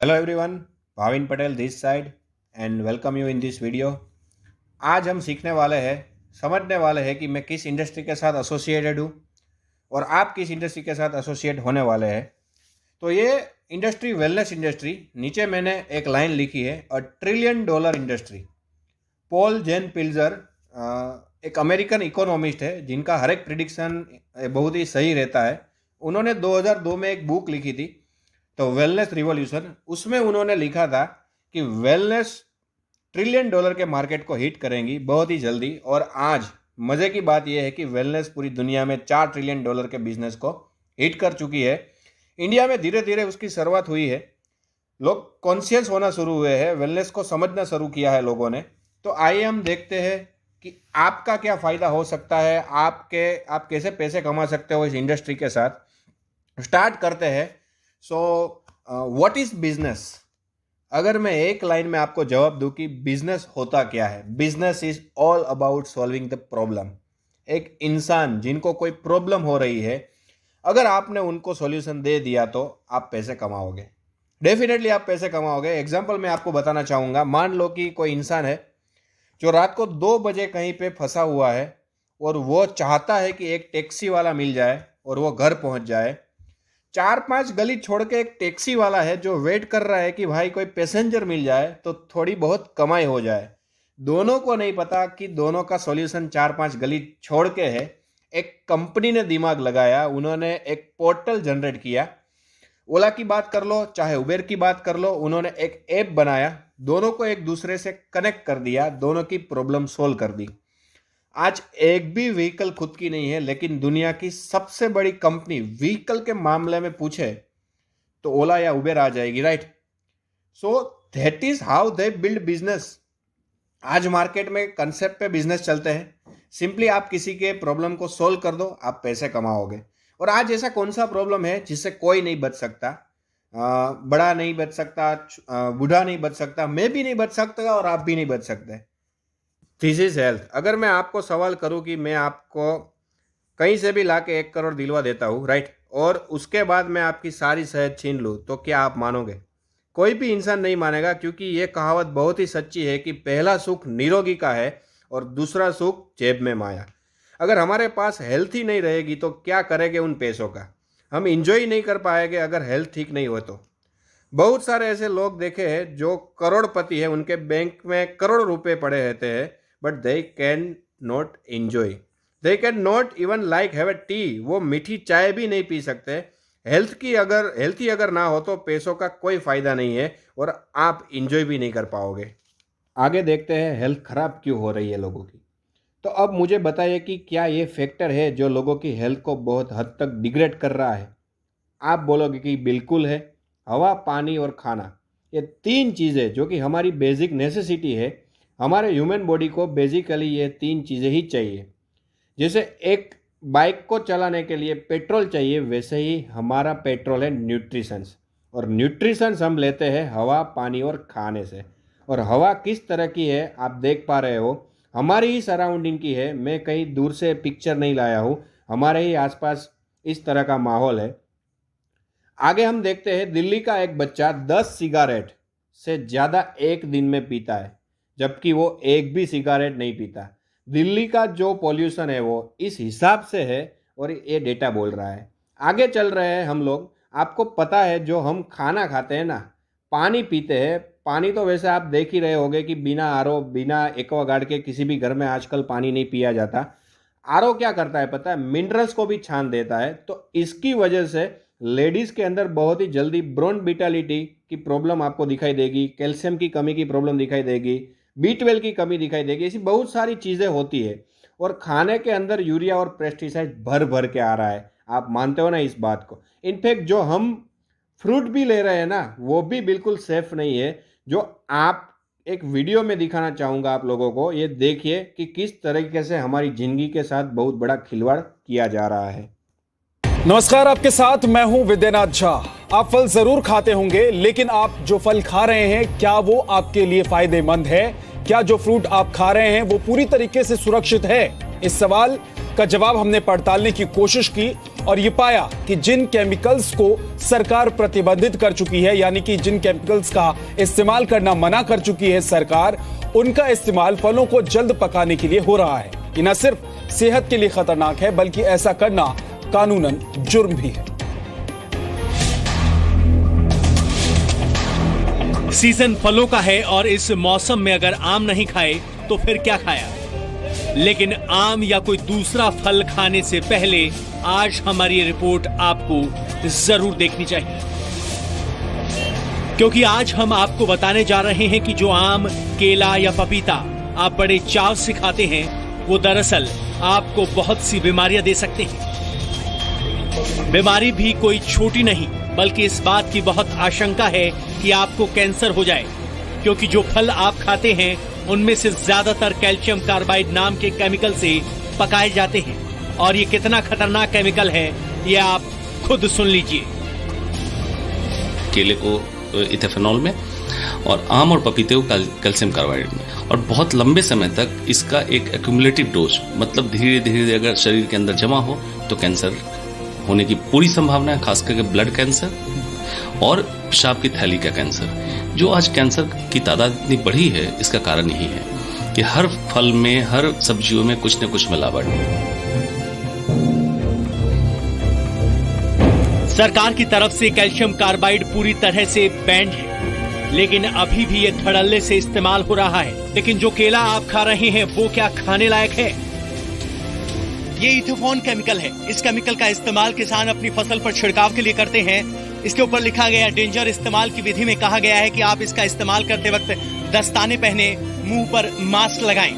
Hello everyone, Bhavin Patel this side and welcome you in this video. आज हम सीखने वाले हैं, समझने वाले हैं कि मैं किस इंडस्ट्री के साथ एसोसिएटेड हूँ और आप किस इंडस्ट्री के साथ एसोसिएट होने वाले हैं। तो ये इंडस्ट्री वेलनेस इंडस्ट्री, नीचे मैंने एक लाइन लिखी है, $1 ट्रिलियन इंडस्ट्री। पॉल जेन पिल्जर एक अमेरिकन इकोनॉमिस्ट है जिनका हर एक प्रिडिक्शन बहुत ही सही रहता है। उन्होंने 2002 में एक बुक लिखी थी, तो वेलनेस रिवॉल्यूशन। उसमें उन्होंने लिखा था कि वेलनेस $1 ट्रिलियन के मार्केट को हिट करेंगी बहुत ही जल्दी। और आज मज़े की बात यह है कि वेलनेस पूरी दुनिया में $4 ट्रिलियन के बिजनेस को हिट कर चुकी है। इंडिया में धीरे धीरे उसकी शुरुआत हुई है, लोग कॉन्शियस होना शुरू हुए हैं, वेलनेस को समझना शुरू किया है लोगों ने। तो आइए हम देखते हैं कि आपका क्या फ़ायदा हो सकता है, आप कैसे पैसे कमा सकते हो इस इंडस्ट्री के साथ। स्टार्ट करते हैं। So what is business? अगर मैं एक लाइन में आपको जवाब दूं कि बिजनेस होता क्या है, business is all about solving the problem. एक इंसान जिनको कोई प्रॉब्लम हो रही है, अगर आपने उनको सॉल्यूशन दे दिया तो आप पैसे कमाओगे, डेफिनेटली आप पैसे कमाओगे। एग्जांपल मैं आपको बताना चाहूँगा। मान लो कि कोई इंसान है जो रात को 2 बजे कहीं पे फंसा हुआ है और वो चाहता है कि एक टैक्सी वाला मिल जाए और वो घर पहुंच जाए। 4-5 गली छोड़ के एक टैक्सी वाला है जो वेट कर रहा है कि भाई कोई पैसेंजर मिल जाए तो थोड़ी बहुत कमाई हो जाए। दोनों को नहीं पता कि दोनों का सॉल्यूशन 4-5 गली छोड़ के है। एक कंपनी ने दिमाग लगाया, उन्होंने एक पोर्टल जनरेट किया। ओला की बात कर लो, चाहे उबेर की बात कर लो, उन्होंने एक ऐप बनाया, दोनों को एक दूसरे से कनेक्ट कर दिया, दोनों की प्रॉब्लम सोल्व कर दी। आज एक भी व्हीकल खुद की नहीं है, लेकिन दुनिया की सबसे बड़ी कंपनी व्हीकल के मामले में पूछे तो ओला या उबेर आ जाएगी, right? So that is how they build business. आज मार्केट में कंसेप्ट पे बिजनेस चलते हैं। सिंपली आप किसी के प्रॉब्लम को सोल्व कर दो, आप पैसे कमाओगे। और आज ऐसा कौन सा प्रॉब्लम है जिससे कोई नहीं बच सकता? बड़ा नहीं बच सकता, बूढ़ा नहीं बच सकता, मैं भी नहीं बच सकता और आप भी नहीं बच सकते। This is health. अगर मैं आपको सवाल करूं कि मैं आपको कहीं से भी ला के 1 करोड़ दिलवा देता हूं, राइट, और उसके बाद मैं आपकी सारी सेहत छीन लूं, तो क्या आप मानोगे? कोई भी इंसान नहीं मानेगा, क्योंकि ये कहावत बहुत ही सच्ची है कि पहला सुख निरोगी का है और दूसरा सुख जेब में माया। अगर हमारे पास हेल्थ ही नहीं रहेगी तो क्या करेंगे उन पैसों का? हम इंजॉय नहीं कर पाएंगे अगर हेल्थ ठीक नहीं हो तो। बहुत सारे ऐसे लोग देखे हैं जो करोड़पति है, उनके बैंक में करोड़ रुपए पड़े रहते हैं, but they can not enjoy, they can not even like have a T. वो मीठी चाय भी नहीं पी सकते। हेल्थी अगर ना हो तो पैसों का कोई फायदा नहीं है और आप इंजॉय भी नहीं कर पाओगे। आगे देखते हैं हेल्थ खराब क्यों हो रही है लोगों की। तो अब मुझे बताइए कि क्या ये फैक्टर है जो लोगों की हेल्थ को बहुत हद तक डिग्रेड कर रहा है? आप बोलोगे कि बिल्कुल है। हवा, पानी और खाना, ये 3 चीज़ें जो कि हमारी बेसिक नेसेसिटी है। हमारे ह्यूमन बॉडी को बेसिकली ये 3 चीज़ें ही चाहिए। जैसे एक बाइक को चलाने के लिए पेट्रोल चाहिए, वैसे ही हमारा पेट्रोल है न्यूट्रिशंस। और न्यूट्रिशंस हम लेते हैं हवा, पानी और खाने से। और हवा किस तरह की है आप देख पा रहे हो, हमारी ही सराउंडिंग की है। मैं कहीं दूर से पिक्चर नहीं लाया हूँ, हमारे ही आसपास इस तरह का माहौल है। आगे हम देखते हैं दिल्ली का एक बच्चा 10 सिगारेट से ज़्यादा एक दिन में पीता है, जबकि वो एक भी सिगारेट नहीं पीता। दिल्ली का जो पॉल्यूशन है वो इस हिसाब से है और ये डेटा बोल रहा है। आगे चल रहे हैं हम लोग। आपको पता है जो हम खाना खाते हैं ना, पानी पीते हैं। पानी तो वैसे आप देख ही रहे होंगे कि बिना आरओ, बिना एक्वागार्ड के किसी भी घर में आजकल पानी नहीं पिया जाता। आरओ क्या करता है पता है? मिनरल्स को भी छान देता है। तो इसकी वजह से लेडीज़ के अंदर बहुत ही जल्दी ब्रोन विटालिटी की प्रॉब्लम आपको दिखाई देगी, कैल्शियम की कमी की प्रॉब्लम दिखाई देगी, B12 की कमी दिखाई देगी। ऐसी बहुत सारी चीज़ें होती है। और खाने के अंदर यूरिया और पेस्टिसाइड भर भर के आ रहा है। आप मानते हो ना इस बात को? इनफैक्ट जो हम फ्रूट भी ले रहे हैं ना, वो भी बिल्कुल सेफ नहीं है। जो आप एक वीडियो में दिखाना चाहूँगा आप लोगों को, ये देखिए कि किस तरीके से हमारी ज़िंदगी के साथ बहुत बड़ा खिलवाड़ किया जा रहा है। नमस्कार, आपके साथ मैं हूं विद्यानाथ झा। आप फल जरूर खाते होंगे, लेकिन आप जो फल खा रहे हैं क्या वो आपके लिए फायदेमंद है? क्या जो फ्रूट आप खा रहे हैं वो पूरी तरीके से सुरक्षित है? इस सवाल का जवाब हमने पड़तालने की कोशिश की और ये पाया कि जिन केमिकल्स को सरकार प्रतिबंधित कर चुकी है, यानी कि जिन केमिकल्स का इस्तेमाल करना मना कर चुकी है सरकार, उनका इस्तेमाल फलों को जल्द पकाने के लिए हो रहा है। ये न सिर्फ सेहत के लिए खतरनाक है, बल्कि ऐसा करना कानूनन जुर्म भी है। सीजन फलों का है और इस मौसम में अगर आम नहीं खाए तो फिर क्या खाया। लेकिन आम या कोई दूसरा फल खाने से पहले आज हमारी ये रिपोर्ट आपको जरूर देखनी चाहिए, क्योंकि आज हम आपको बताने जा रहे हैं कि जो आम, केला या पपीता आप बड़े चाव से खाते हैं, वो दरअसल आपको बहुत सी बीमारियां दे सकते हैं। बीमारी भी कोई छोटी नहीं, बल्कि इस बात की बहुत आशंका है कि आपको कैंसर हो जाए, क्योंकि जो फल आप खाते हैं उनमें से ज्यादातर कैल्शियम कार्बाइड नाम के केमिकल से पकाए जाते हैं। और ये कितना खतरनाक केमिकल है ये आप खुद सुन लीजिए। केले को इथेनॉल में और आम और पपीते को कैल्शियम कार्बाइड में, और बहुत लंबे समय तक इसका एक एक्यूमुलेटिव डोज, मतलब धीरे धीरे अगर शरीर के अंदर जमा हो तो कैंसर होने की पूरी संभावना है, खास करके ब्लड कैंसर और पेशाब की थैली का कैंसर। जो आज कैंसर की तादाद इतनी बढ़ी है, इसका कारण यही है कि हर फल में, हर सब्जियों में कुछ न कुछ मिलावट। सरकार की तरफ से कैल्शियम कार्बाइड पूरी तरह से बैंड है, लेकिन अभी भी ये धड़ल्ले से इस्तेमाल हो रहा है। लेकिन जो केला आप खा रहे हैं वो क्या खाने लायक है? ये इथेनॉल केमिकल है। इस केमिकल का इस्तेमाल किसान अपनी फसल पर छिड़काव के लिए करते हैं। इसके ऊपर लिखा गया डेंजर इस्तेमाल की विधि में कहा गया है कि आप इसका इस्तेमाल करते वक्त दस्ताने पहने, मुंह पर मास्क लगाएं,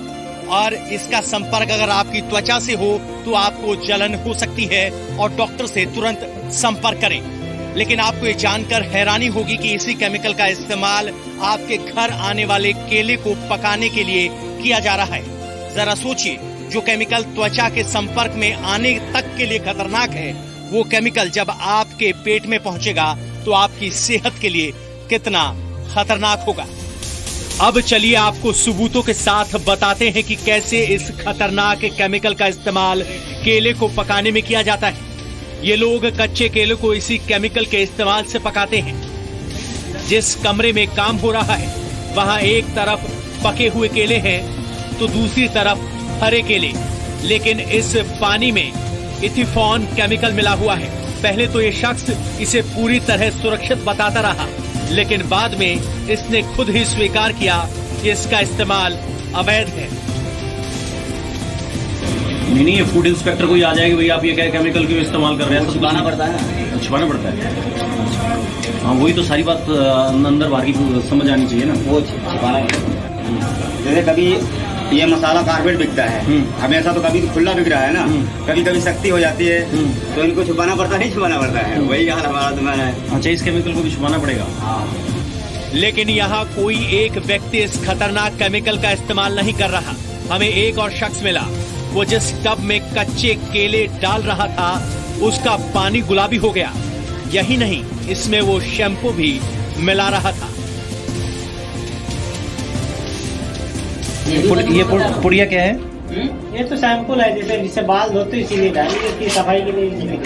और इसका संपर्क अगर आपकी त्वचा से हो तो आपको जलन हो सकती है और डॉक्टर से तुरंत संपर्क करें। लेकिन आपको ये जानकर हैरानी होगी कि इसी केमिकल का इस्तेमाल आपके घर आने वाले केले को पकाने के लिए किया जा रहा है। जरा सोचिए, जो केमिकल त्वचा के संपर्क में आने तक के लिए खतरनाक है, वो केमिकल जब आपके पेट में पहुंचेगा तो आपकी सेहत के लिए कितना खतरनाक होगा। अब चलिए आपको सबूतों के साथ बताते हैं कि कैसे इस खतरनाक केमिकल का इस्तेमाल केले को पकाने में किया जाता है। ये लोग कच्चे केले को इसी केमिकल के इस्तेमाल से पकाते हैं। जिस कमरे में काम हो रहा है वहां एक तरफ पके हुए केले हैं तो दूसरी तरफ हरे केले, लेकिन इस पानी में इथेनॉल केमिकल मिला हुआ है। पहले तो ये शख्स इसे पूरी तरह सुरक्षित बताता रहा, लेकिन बाद में इसने खुद ही स्वीकार किया कि इसका इस्तेमाल अवैध है। नहीं, ये फूड इंस्पेक्टर कोई आ जाएगा, भैया आप ये क्या केमिकल क्यों इस्तेमाल कर रहे हैं? छुपाना पड़ता है, छुपाना पड़ता है। हाँ, वही तो सारी बात अंदर बाहर की समझ आनी चाहिए ना, वो छुपाना पड़ता है। जैसे कभी ये मसाला कार्बेट बिकता है, हमेशा तो कभी खुला बिक रहा है ना, कभी कभी सख्ती हो जाती है, तो इनको छुपाना पड़ता है, नहीं छुपाना पड़ता है। वही हाल हमारा तुम्हारा है। अच्छा, इस केमिकल को भी छुपाना पड़ेगा। लेकिन यहाँ कोई एक व्यक्ति इस खतरनाक केमिकल का इस्तेमाल नहीं कर रहा। हमें एक और शख्स मिला, वो जिस टब में कच्चे केले डाल रहा था उसका पानी गुलाबी हो गया। यही नहीं, इसमें वो शैम्पू भी मिला रहा था। ये पुड़िया क्या है? ये तो सैंपल है, जैसे जिससे बाल धोते इसीलिए डाली, इसकी सफाई के लिए इसीलिए।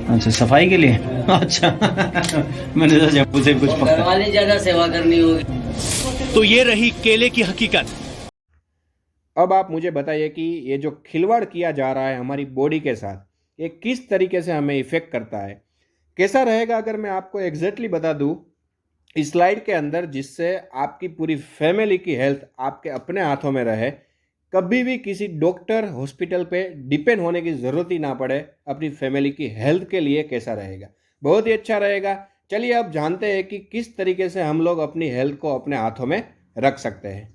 अच्छा, सफाई के लिए। अच्छा मैंने सोचा शैम्पू से कुछ घर वाली ज्यादा सेवा करनी होगी। तो ये रही केले की हकीकत। अब आप मुझे बताइए कि ये जो खिलवाड़ किया जा रहा है हमारी बॉडी के साथ, ये किस तरीके से हमें इफ़ेक्ट करता है, कैसा रहेगा अगर मैं आपको एग्जैक्टली बता दूं इस स्लाइड के अंदर, जिससे आपकी पूरी फैमिली की हेल्थ आपके अपने हाथों में रहे, कभी भी किसी डॉक्टर हॉस्पिटल पे डिपेंड होने की ज़रूरत ही ना पड़े। अपनी फैमिली की हेल्थ के लिए कैसा रहेगा? बहुत ही अच्छा रहेगा। चलिए अब जानते हैं कि किस तरीके से हम लोग अपनी हेल्थ को अपने हाथों में रख सकते हैं।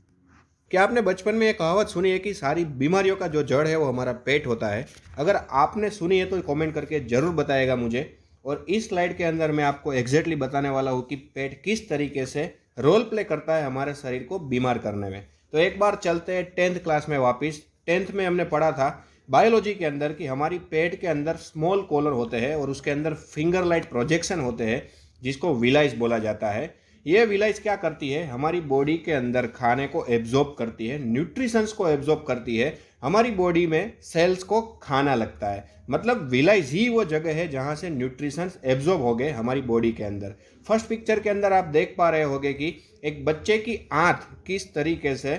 क्या आपने बचपन में ये कहावत सुनी है कि सारी बीमारियों का जो जड़ है वो हमारा पेट होता है? अगर आपने सुनी है तो कमेंट करके ज़रूर बताएगा मुझे। और इस स्लाइड के अंदर मैं आपको एग्जैक्टली बताने वाला हूँ कि पेट किस तरीके से रोल प्ले करता है हमारे शरीर को बीमार करने में। तो एक बार चलते हैं 10th क्लास में वापस। 10th में हमने पढ़ा था बायोलॉजी के अंदर कि हमारी पेट के अंदर स्मॉल कॉलर होते हैं और उसके अंदर फिंगर लाइट प्रोजेक्शन होते हैं, जिसको विलाइस बोला जाता है। ये विलाइज क्या करती है, हमारी बॉडी के अंदर खाने को एब्जॉर्ब करती है, न्यूट्रिशंस को एब्जॉर्ब करती है, हमारी बॉडी में सेल्स को खाना लगता है। मतलब विलाइज ही वो जगह है जहाँ से न्यूट्रिशंस एब्जॉर्ब हो गए हमारी बॉडी के अंदर। फर्स्ट पिक्चर के अंदर आप देख पा रहे होंगे कि एक बच्चे की आंख किस तरीके से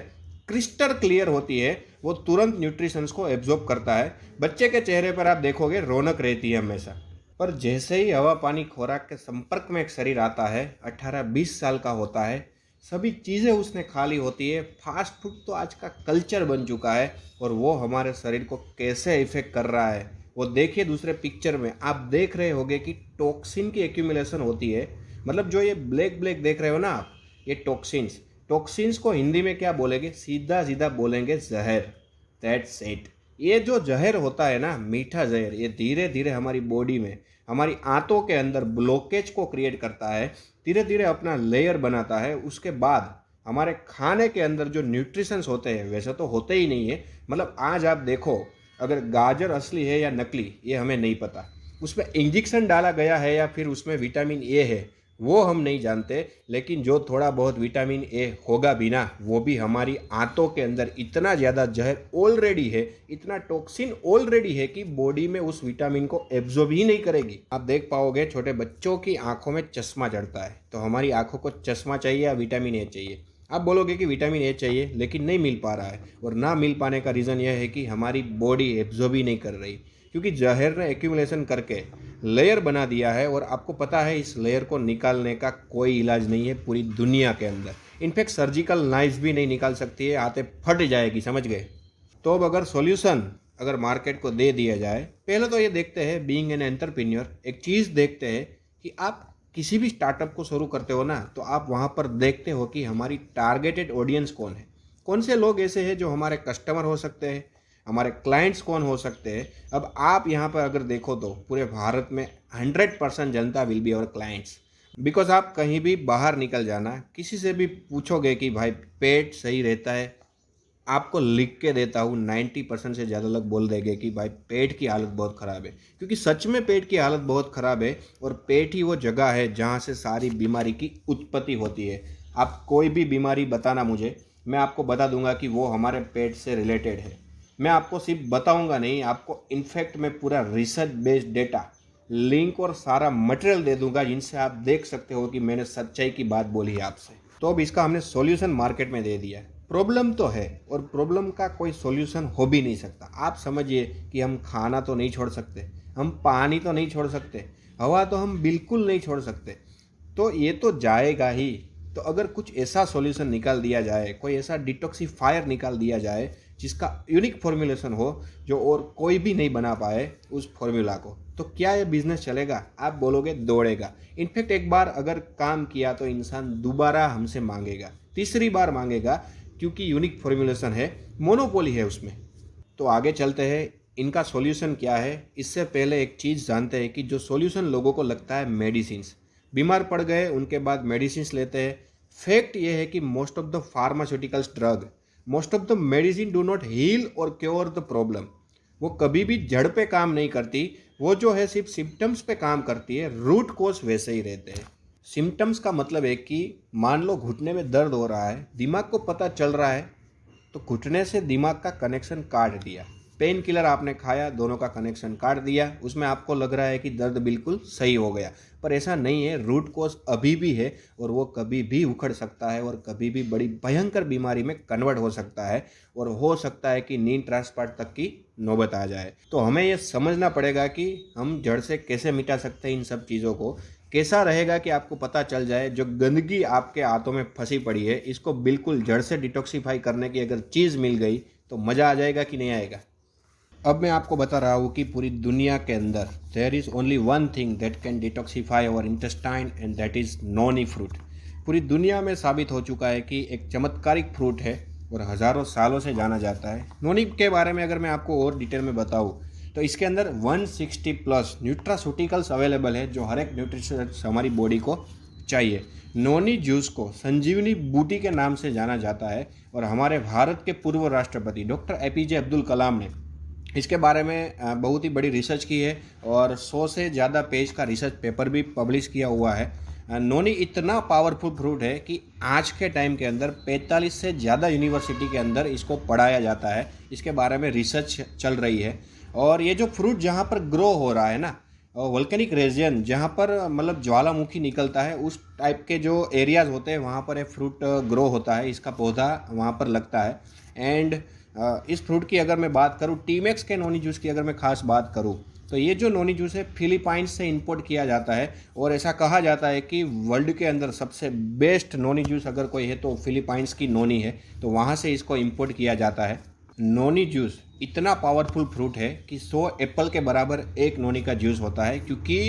क्रिस्टल क्लियर होती है, वो तुरंत न्यूट्रिशंस को एब्जॉर्ब करता है। बच्चे के चेहरे पर आप देखोगे रौनक रहती है हमेशा। पर जैसे ही हवा पानी खुराक के संपर्क में एक शरीर आता है, 18-20 साल का होता है, सभी चीज़ें उसने खा ली होती है। फास्ट फूड तो आज का कल्चर बन चुका है और वो हमारे शरीर को कैसे इफेक्ट कर रहा है वो देखिए। दूसरे पिक्चर में आप देख रहे होंगे कि टॉक्सिन की एक्यूमुलेशन होती है। मतलब जो ये ब्लैक ब्लैक देख रहे हो ना आप, ये टॉक्सिन्स को हिंदी में क्या बोलेंगे, सीधा सीधा बोलेंगे जहर। That's it. ये जो जहर होता है ना, मीठा जहर, ये धीरे धीरे हमारी बॉडी में, हमारी आंतों के अंदर ब्लॉकेज को क्रिएट करता है, धीरे धीरे अपना लेयर बनाता है। उसके बाद हमारे खाने के अंदर जो न्यूट्रिशंस होते हैं, वैसे तो होते ही नहीं है। मतलब आज आप देखो, अगर गाजर असली है या नकली ये हमें नहीं पता, उसमें इंजेक्शन डाला गया है या फिर उसमें विटामिन ए है वो हम नहीं जानते। लेकिन जो थोड़ा बहुत विटामिन ए होगा भी ना, वो भी हमारी आंतों के अंदर इतना ज़्यादा जहर ऑलरेडी है, इतना टॉक्सिन ऑलरेडी है कि बॉडी में उस विटामिन को एब्जॉर्ब ही नहीं करेगी। आप देख पाओगे छोटे बच्चों की आंखों में चश्मा चढ़ता है, तो हमारी आंखों को चश्मा चाहिए या विटामिन ए चाहिए? आप बोलोगे कि विटामिन ए चाहिए, लेकिन नहीं मिल पा रहा है। और ना मिल पाने का रीज़न यह है कि हमारी बॉडी एब्जॉर्ब ही नहीं कर रही, क्योंकि जहर ने एक्यूमुलेशन करके लेयर बना दिया है। और आपको पता है इस लेयर को निकालने का कोई इलाज नहीं है पूरी दुनिया के अंदर। इनफैक्ट सर्जिकल नाइफ भी नहीं निकाल सकती है, हाथे फट जाएगी, समझ गए? तो अब अगर सॉल्यूशन अगर मार्केट को दे दिया जाए, पहले तो ये देखते हैं, बीइंग एन एंटरप्रेन्योर, एक चीज़ देखते हैं कि आप किसी भी स्टार्टअप को शुरू करते हो ना, तो आप वहाँ पर देखते हो कि हमारी टारगेटेड ऑडियंस कौन है, कौन से लोग ऐसे हैं जो हमारे कस्टमर हो सकते हैं, हमारे क्लाइंट्स कौन हो सकते हैं। अब आप यहाँ पर अगर देखो तो पूरे भारत में 100% जनता will be our clients. Because आप कहीं भी बाहर निकल जाना, किसी से भी पूछोगे कि भाई पेट सही रहता है, आपको लिख के देता हूँ 90% से ज़्यादा लोग बोल देंगे कि भाई पेट की हालत बहुत ख़राब है। क्योंकि सच में पेट की हालत बहुत ख़राब है, और पेट ही वो जगह है जहाँ से सारी बीमारी की उत्पत्ति होती है। आप कोई भी बीमारी बताना मुझे, मैं आपको बता दूंगा कि वो हमारे पेट से रिलेटेड है। मैं आपको सिर्फ बताऊंगा नहीं, आपको इनफैक्ट मैं पूरा रिसर्च बेस्ड डेटा, लिंक और सारा मटेरियल दे दूंगा, जिनसे आप देख सकते हो कि मैंने सच्चाई की बात बोली है आपसे। तो अब इसका हमने सॉल्यूशन मार्केट में दे दिया। प्रॉब्लम तो है, और प्रॉब्लम का कोई सॉल्यूशन हो भी नहीं सकता। आप समझिए कि हम खाना तो नहीं छोड़ सकते, हम पानी तो नहीं छोड़ सकते, हवा तो हम बिल्कुल नहीं छोड़ सकते, तो ये तो जाएगा ही। तो अगर कुछ ऐसा सॉल्यूशन निकाल दिया जाए, कोई ऐसा डिटॉक्सीफायर निकाल दिया जाए जिसका यूनिक फॉर्मूलेशन हो, जो और कोई भी नहीं बना पाए उस फॉर्मूला को, तो क्या ये बिजनेस चलेगा? आप बोलोगे दौड़ेगा। इनफैक्ट एक बार अगर काम किया तो इंसान दोबारा हमसे मांगेगा, तीसरी बार मांगेगा, क्योंकि यूनिक फॉर्मूलेशन है, मोनोपोली है उसमें। तो आगे चलते हैं, इनका सॉल्यूशन क्या है। इससे पहले एक चीज़ जानते हैं कि जो सॉल्यूशन लोगों को लगता है मेडिसिन्स, बीमार पड़ गए उनके बाद मेडिसिन्स लेते हैं। फैक्ट ये है कि most of the pharmaceuticals drug, most of the medicine do not heal और क्योर द प्रॉब्लम। वो कभी भी जड़ पे काम नहीं करती, वो जो है सिर्फ सिम्टम्स पे काम करती है। रूट कोज वैसे ही रहते हैं। सिम्टम्स का मतलब है कि मान लो घुटने में दर्द हो रहा है, दिमाग को पता चल रहा है, तो घुटने से दिमाग का कनेक्शन काट दिया, पेन किलर आपने खाया, दोनों का कनेक्शन काट दिया, उसमें आपको लग रहा है कि दर्द बिल्कुल सही हो गया, पर ऐसा नहीं है। रूट कॉज अभी भी है, और वो कभी भी उखड़ सकता है, और कभी भी बड़ी भयंकर बीमारी में कन्वर्ट हो सकता है, और हो सकता है कि नील ट्रांसप्लांट तक की नौबत आ जाए। तो हमें ये समझना पड़ेगा कि हम जड़ से कैसे मिटा सकते हैं इन सब चीज़ों को। कैसा रहेगा कि आपको पता चल जाए, जो गंदगी आपके हाथों में फंसी पड़ी है, इसको बिल्कुल जड़ से डिटॉक्सीफाई करने की अगर चीज़ मिल गई तो मज़ा आ जाएगा कि नहीं आएगा। अब मैं आपको बता रहा हूँ कि पूरी दुनिया के अंदर there is only one thing that can detoxify our intestine, and that is noni fruit. पूरी दुनिया में साबित हो चुका है कि एक चमत्कारिक फ्रूट है और हज़ारों सालों से जाना जाता है। नोनी के बारे में अगर मैं आपको और डिटेल में बताऊँ तो इसके अंदर 160+ न्यूट्रास्यूटिकल्स अवेलेबल है, जो हर एक न्यूट्रिशंस हमारी बॉडी को चाहिए। नोनी जूस को संजीवनी बूटी के नाम से जाना जाता है, और हमारे भारत के पूर्व राष्ट्रपति डॉक्टर APJ अब्दुल कलाम ने इसके बारे में बहुत ही बड़ी रिसर्च की है, और 100 से ज़्यादा पेज का रिसर्च पेपर भी पब्लिश किया हुआ है। नोनी इतना पावरफुल फ्रूट है कि आज के टाइम के अंदर 45 से ज़्यादा यूनिवर्सिटी के अंदर इसको पढ़ाया जाता है, इसके बारे में रिसर्च चल रही है। और ये जो फ्रूट जहाँ पर ग्रो हो रहा है ना, वोल्केनिक रीजन जहाँ पर मतलब ज्वालामुखी निकलता है, उस टाइप के जो एरियाज़ होते हैं वहाँ पर ये फ्रूट ग्रो होता है, इसका पौधा वहाँ पर लगता है। एंड इस फ्रूट की अगर मैं बात करूँ, टीमेक्स के नोनी जूस की अगर मैं ख़ास बात करूँ, तो ये जो नोनी जूस है फिलीपाइंस से इंपोर्ट किया जाता है। और ऐसा कहा जाता है कि वर्ल्ड के अंदर सबसे बेस्ट नोनी जूस अगर कोई है तो फिलीपाइंस की नोनी है, तो वहाँ से इसको इंपोर्ट किया जाता है। नोनी जूस इतना पावरफुल फ्रूट है कि 100 एप्पल के बराबर एक नोनी का जूस होता है, क्योंकि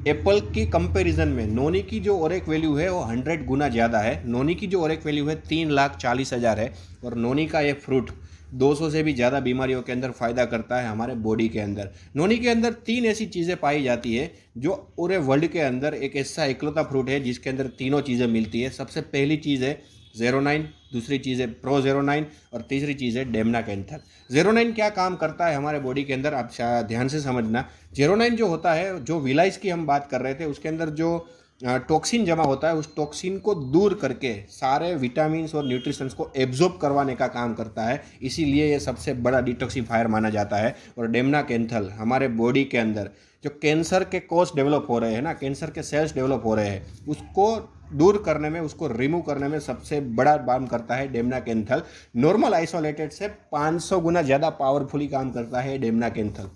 एप्पल की कंपैरिजन में नोनी की जो ओरेक वैल्यू है वो 100 गुना ज़्यादा है। नोनी की जो ओरेक वैल्यू है 3,40,000 है, और नोनी का ये फ्रूट 200 से भी ज़्यादा बीमारियों के अंदर फ़ायदा करता है हमारे बॉडी के अंदर। नोनी के अंदर 3 ऐसी चीज़ें पाई जाती है जो पूरे वर्ल्ड के अंदर एक ऐसा इकलौता फ्रूट है जिसके अंदर तीनों चीज़ें मिलती है। सबसे पहली चीज़ है ज़ेरोनाइन, दूसरी चीज़ है प्रोजेरोनाइन, और तीसरी चीज़ है डेमनाकेंथल। ज़ेरोनाइन क्या काम करता है हमारे बॉडी के अंदर, आप ध्यान से समझना। ज़ेरोनाइन जो होता है, जो विलाइस की हम बात कर रहे थे, उसके अंदर जो टॉक्सिन जमा होता है, उस टॉक्सिन को दूर करके सारे विटामिन्स और न्यूट्रिशंस को एब्जॉर्ब करवाने का काम करता है, इसीलिए ये सबसे बड़ा डिटॉक्सिफायर माना जाता है। और डेमनाकेंथल हमारे बॉडी के अंदर जो कैंसर के कोष डेवलप हो रहे हैं ना, कैंसर के सेल्स डेवलप हो रहे हैं, उसको दूर करने में, उसको रिमूव करने में सबसे बड़ा काम करता है डेमनाकेंथल। नॉर्मल आइसोलेटेड से 500 गुना ज़्यादा पावरफुली काम करता है डेमनाकेंथल।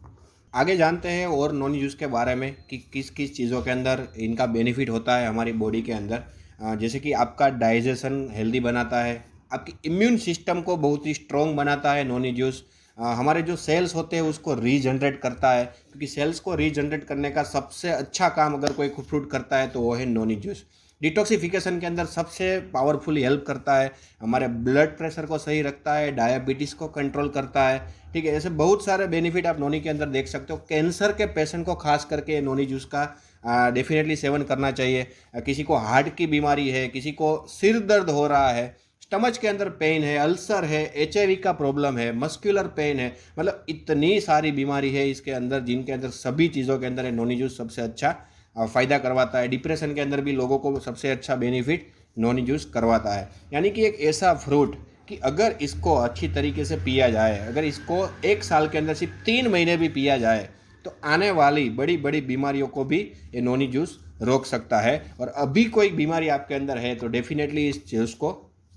आगे जानते हैं और नोनी जूस के बारे में कि किस किस चीज़ों के अंदर इनका बेनिफिट होता है हमारी बॉडी के अंदर। जैसे कि आपका डाइजेशन हेल्दी बनाता है, आपकी इम्यून सिस्टम को बहुत ही स्ट्रॉन्ग बनाता है नोनी जूस। हमारे जो सेल्स होते हैं उसको रीजनरेट करता है, क्योंकि सेल्स को रीजनरेट करने का सबसे अच्छा काम अगर कोई फ्रूट करता है तो वो है नोनी जूस। डिटॉक्सिफिकेशन के अंदर सबसे पावरफुली हेल्प करता है, हमारे ब्लड प्रेशर को सही रखता है, डायबिटीज़ को कंट्रोल करता है। ठीक है, ऐसे बहुत सारे बेनिफिट आप नोनी के अंदर देख सकते हो। कैंसर के पेशेंट को खास करके नोनी जूस का डेफिनेटली सेवन करना चाहिए। किसी को हार्ट की बीमारी है, किसी को सिर दर्द हो रहा है, स्टमच के अंदर पेन है, अल्सर है, HIV का प्रॉब्लम है, मस्कुलर पेन है, मतलब इतनी सारी बीमारी है इसके अंदर, जिनके अंदर सभी चीज़ों के अंदर नोनी जूस सबसे अच्छा फ़ायदा करवाता है। डिप्रेशन के अंदर भी लोगों को सबसे अच्छा बेनिफिट नोनी जूस करवाता है। यानी कि एक ऐसा फ्रूट कि अगर इसको अच्छी तरीके से पिया जाए, अगर इसको 1 साल के अंदर सिर्फ 3 महीने भी पिया जाए, तो आने वाली बड़ी बड़ी बीमारियों को भी ये नोनी जूस रोक सकता है। और अभी कोई बीमारी आपके अंदर है तो डेफिनेटली इस जूस को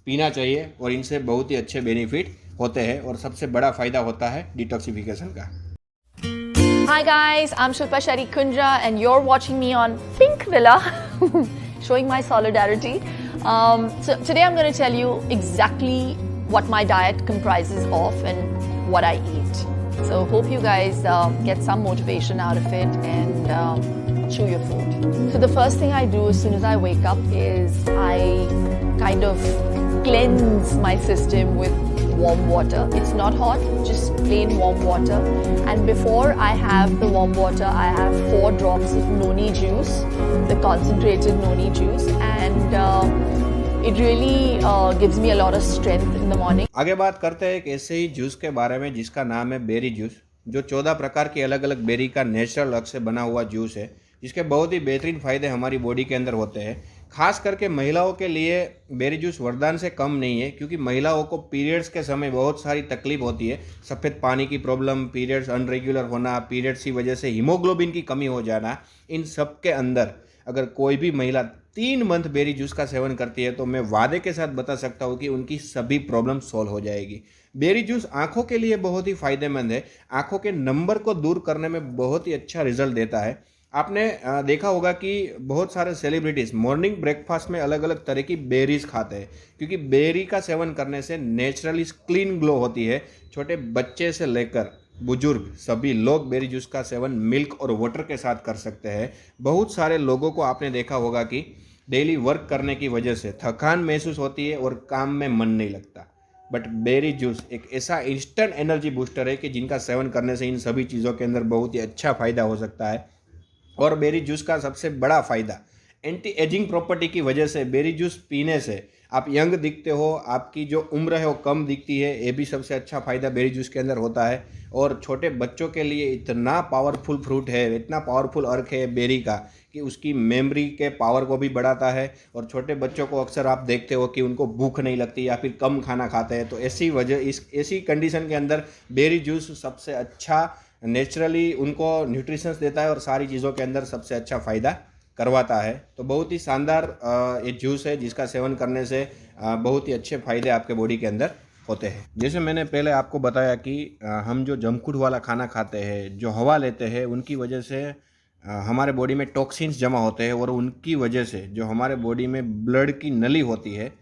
पीना चाहिए, और इनसे बहुत ही अच्छे बेनिफिट होते हैं, और सबसे बड़ा फ़ायदा होता है डिटॉक्सिफिकेशन का। Hi guys, I'm Shilpa Shetty Kunja and you're watching me on Pink Villa, showing my solidarity. So today I'm going to tell you exactly what my diet comprises of and what I eat. So hope you guys get some motivation out of it and chew your food. So the first thing I do as soon as I wake up is I kind of cleanse my system with warm water. It's not hot, just plain warm water. And before I have the warm water, I have 4 drops of noni juice, the concentrated noni juice, and it really gives me a lot of strength in the morning. आगे बात करते हैं एक ऐसे ही juice के बारे में जिसका नाम है बेरी जूस, जो 14 प्रकार की अलग अलग बेरी का नेचुरल रस से बना हुआ जूस है, जिसके बहुत ही बेहतरीन फ़ायदे हमारी बॉडी के अंदर होते हैं। खास करके महिलाओं के लिए बेरी जूस वरदान से कम नहीं है, क्योंकि महिलाओं को पीरियड्स के समय बहुत सारी तकलीफ होती है। सफ़ेद पानी की प्रॉब्लम, पीरियड्स अनरेगुलर होना, पीरियड्स की वजह से हीमोग्लोबिन की कमी हो जाना, इन सब के अंदर अगर कोई भी महिला 3 मंथ बेरी जूस का सेवन करती है तो मैं वादे के साथ बता सकता हूँ कि उनकी सभी प्रॉब्लम सॉल्व हो जाएगी। बेरी जूस आँखों के लिए बहुत ही फ़ायदेमंद है, आँखों के नंबर को दूर करने में बहुत ही अच्छा रिजल्ट देता है। आपने देखा होगा कि बहुत सारे सेलिब्रिटीज़ मॉर्निंग ब्रेकफास्ट में अलग अलग तरह की बेरीज खाते हैं, क्योंकि बेरी का सेवन करने से नेचुरली क्लीन ग्लो होती है। छोटे बच्चे से लेकर बुजुर्ग सभी लोग बेरी जूस का सेवन मिल्क और वाटर के साथ कर सकते हैं। बहुत सारे लोगों को आपने देखा होगा कि डेली वर्क करने की वजह से थकान महसूस होती है और काम में मन नहीं लगता, बट बेरी जूस एक ऐसा इंस्टेंट एनर्जी बूस्टर है कि जिनका सेवन करने से इन सभी चीज़ों के अंदर बहुत ही अच्छा फ़ायदा हो सकता है। और बेरी जूस का सबसे बड़ा फ़ायदा एंटी एजिंग प्रॉपर्टी की वजह से, बेरी जूस पीने से आप यंग दिखते हो, आपकी जो उम्र है वो कम दिखती है, ये भी सबसे अच्छा फ़ायदा बेरी जूस के अंदर होता है। और छोटे बच्चों के लिए इतना पावरफुल फ्रूट है, इतना पावरफुल अर्क है बेरी का कि उसकी मेमोरी के पावर को भी बढ़ाता है। और छोटे बच्चों को अक्सर आप देखते हो कि उनको भूख नहीं लगती या फिर कम खाना खाते हैं, तो ऐसी कंडीशन के अंदर बेरी जूस सबसे अच्छा नेचुरली उनको न्यूट्रिशंस देता है और सारी चीज़ों के अंदर सबसे अच्छा फ़ायदा करवाता है। तो बहुत ही शानदार ये जूस है जिसका सेवन करने से बहुत ही अच्छे फ़ायदे आपके बॉडी के अंदर होते हैं। जैसे मैंने पहले आपको बताया कि हम जो जंक फूड वाला खाना खाते हैं, जो हवा लेते हैं, उनकी वजह से हमारे बॉडी में टॉक्सिन्स जमा होते हैं और उनकी वजह से जो हमारे बॉडी में ब्लड की नली होती है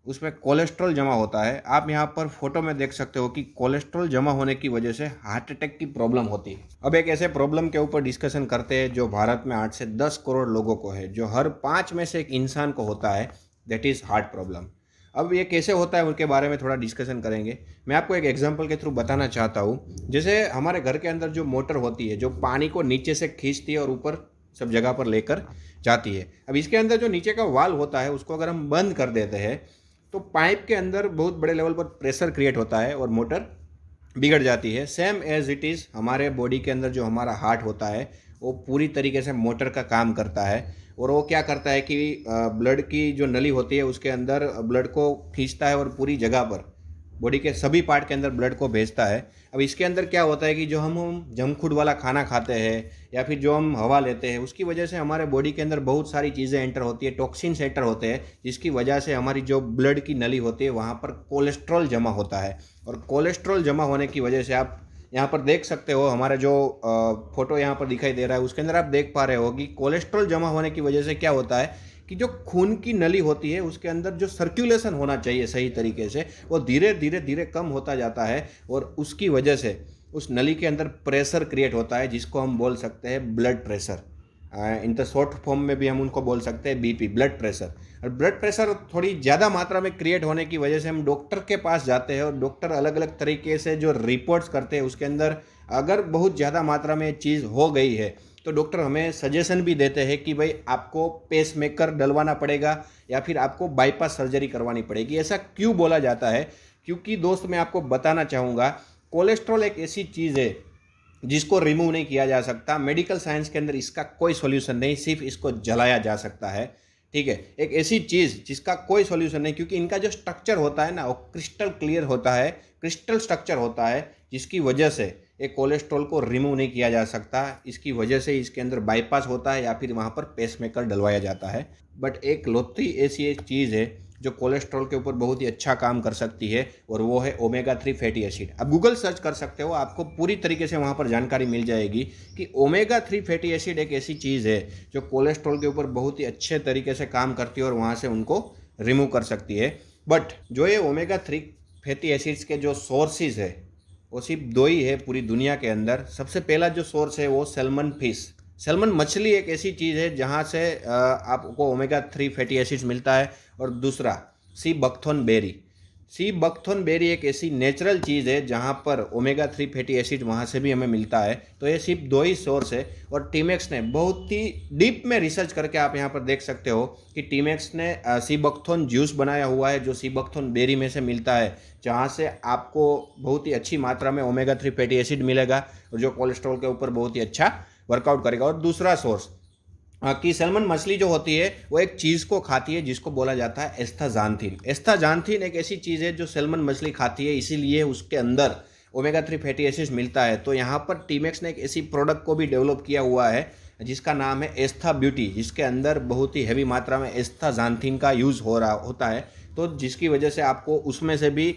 उसमें कोलेस्ट्रॉल जमा होता है। आप यहाँ पर फोटो में देख सकते हो कि कोलेस्ट्रॉल जमा होने की वजह से हार्ट अटैक की प्रॉब्लम होती है। अब एक ऐसे प्रॉब्लम के ऊपर डिस्कशन करते हैं जो भारत में 8 से 10 करोड़ लोगों को है, जो हर 5 में से एक इंसान को होता है, दैट इज़ हार्ट प्रॉब्लम। अब ये कैसे होता है उनके बारे में थोड़ा डिस्कशन करेंगे। मैं आपको एक एग्जांपल के थ्रू बताना चाहता हूँ। जैसे हमारे घर के अंदर जो मोटर होती है, जो पानी को नीचे से खींचती है और ऊपर सब जगह पर लेकर जाती है। अब इसके अंदर जो नीचे का वाल्व होता है उसको अगर हम बंद कर देते हैं तो पाइप के अंदर बहुत बड़े लेवल पर प्रेशर क्रिएट होता है और मोटर बिगड़ जाती है। सेम एज इट इज़ हमारे बॉडी के अंदर जो हमारा हार्ट होता है वो पूरी तरीके से मोटर का काम करता है। और वो क्या करता है कि ब्लड की जो नली होती है उसके अंदर ब्लड को खींचता है और पूरी जगह पर बॉडी के सभी पार्ट के अंदर ब्लड को भेजता है। अब इसके अंदर क्या होता है कि जो हम जंक फूड वाला खाना खाते हैं या फिर जो हम हवा लेते हैं उसकी वजह से हमारे बॉडी के अंदर बहुत सारी चीज़ें एंटर होती है, टॉक्सिन्स एंटर होते हैं, जिसकी वजह से हमारी जो ब्लड की नली होती है वहाँ पर कोलेस्ट्रॉल जमा होता है। और कोलेस्ट्रॉल जमा होने की वजह से आप यहाँ पर देख सकते हो, हमारा जो फोटो यहाँ पर दिखाई दे रहा है उसके अंदर आप देख पा रहे हो कि कोलेस्ट्रॉल जमा होने की वजह से क्या होता है कि जो खून की नली होती है उसके अंदर जो सर्कुलेशन होना चाहिए सही तरीके से, वो धीरे धीरे कम होता जाता है और उसकी वजह से उस नली के अंदर प्रेशर क्रिएट होता है, जिसको हम बोल सकते हैं blood pressure. In the short form में भी हम उनको बोल सकते हैं बीपी, ब्लड प्रेशर। और ब्लड प्रेशर थोड़ी ज़्यादा मात्रा में क्रिएट होने की वजह से हम डॉक्टर के पास जाते हैं और डॉक्टर अलग अलग तरीके से जो रिपोर्ट्स करते हैं उसके अंदर अगर बहुत ज़्यादा मात्रा में चीज़ हो गई है तो डॉक्टर हमें सजेशन भी देते हैं कि भाई आपको पेसमेकर डलवाना पड़ेगा या फिर आपको बाईपास सर्जरी करवानी पड़ेगी। ऐसा क्यों बोला जाता है? क्योंकि दोस्त मैं आपको बताना चाहूँगा, कोलेस्ट्रॉल एक ऐसी चीज़ है जिसको रिमूव नहीं किया जा सकता। मेडिकल साइंस के अंदर इसका कोई सॉल्यूशन नहीं, सिर्फ इसको जलाया जा सकता है। ठीक है, एक ऐसी चीज़ जिसका कोई सॉल्यूशन नहीं, क्योंकि इनका जो स्ट्रक्चर होता है ना वो क्रिस्टल क्लियर होता है, क्रिस्टल स्ट्रक्चर होता है, जिसकी वजह से एक कोलेस्ट्रॉल को रिमूव नहीं किया जा सकता। इसकी वजह से इसके अंदर बाईपास होता है या फिर वहाँ पर पेसमेकर डलवाया जाता है। बट एक लौती ऐसी एक चीज़ है जो कोलेस्ट्रॉल के ऊपर बहुत ही अच्छा काम कर सकती है और वो है ओमेगा 3 फैटी एसिड। आप गूगल सर्च कर सकते हो, आपको पूरी तरीके से वहाँ पर जानकारी मिल जाएगी कि ओमेगा 3 फैटी एसिड एक ऐसी चीज़ है जो कोलेस्ट्रॉल के ऊपर बहुत ही अच्छे तरीके से काम करती है और वहाँ से उनको रिमूव कर सकती है। बट जो ये ओमेगा 3 फैटी एसिड्स के जो सोर्सेज है वो सिर्फ 2 ही है पूरी दुनिया के अंदर। सबसे पहला जो सोर्स है वो सैल्मन फिश, सैल्मन मछली एक ऐसी चीज़ है जहाँ से आपको ओमेगा 3 फैटी एसिड्स मिलता है। और दूसरा sea buckthorn berry, sea buckthorn berry एक ऐसी नेचुरल चीज़ है जहाँ पर ओमेगा 3 फैटी एसिड वहाँ से भी हमें मिलता है। तो ये सिर्फ 2 ही सोर्स है और टीमेक्स ने बहुत ही डीप में रिसर्च करके आप यहाँ पर देख सकते हो कि टीमेक्स ने सी बकथॉर्न जूस बनाया हुआ है जो सी बकथॉर्न बेरी में से मिलता है, जहाँ से आपको बहुत ही अच्छी मात्रा में ओमेगा 3 फैटी एसिड मिलेगा और जो कोलेस्ट्रॉल के ऊपर बहुत ही अच्छा वर्कआउट करेगा। और दूसरा सोर्स कि सैल्मन मछली जो होती है वो एक चीज़ को खाती है जिसको बोला जाता है एस्थाजांथीन। एस्थाजांथीन एक ऐसी चीज़ है जो सैल्मन मछली खाती है, इसीलिए उसके अंदर ओमेगा 3 फैटी एसिड्स मिलता है। तो यहाँ पर टीमेक्स ने एक ऐसी प्रोडक्ट को भी डेवलप किया हुआ है जिसका नाम है एस्था ब्यूटी, जिसके अंदर बहुत ही हैवी मात्रा में एस्थाजांथीन का यूज़ होता है। तो जिसकी वजह से आपको उसमें से भी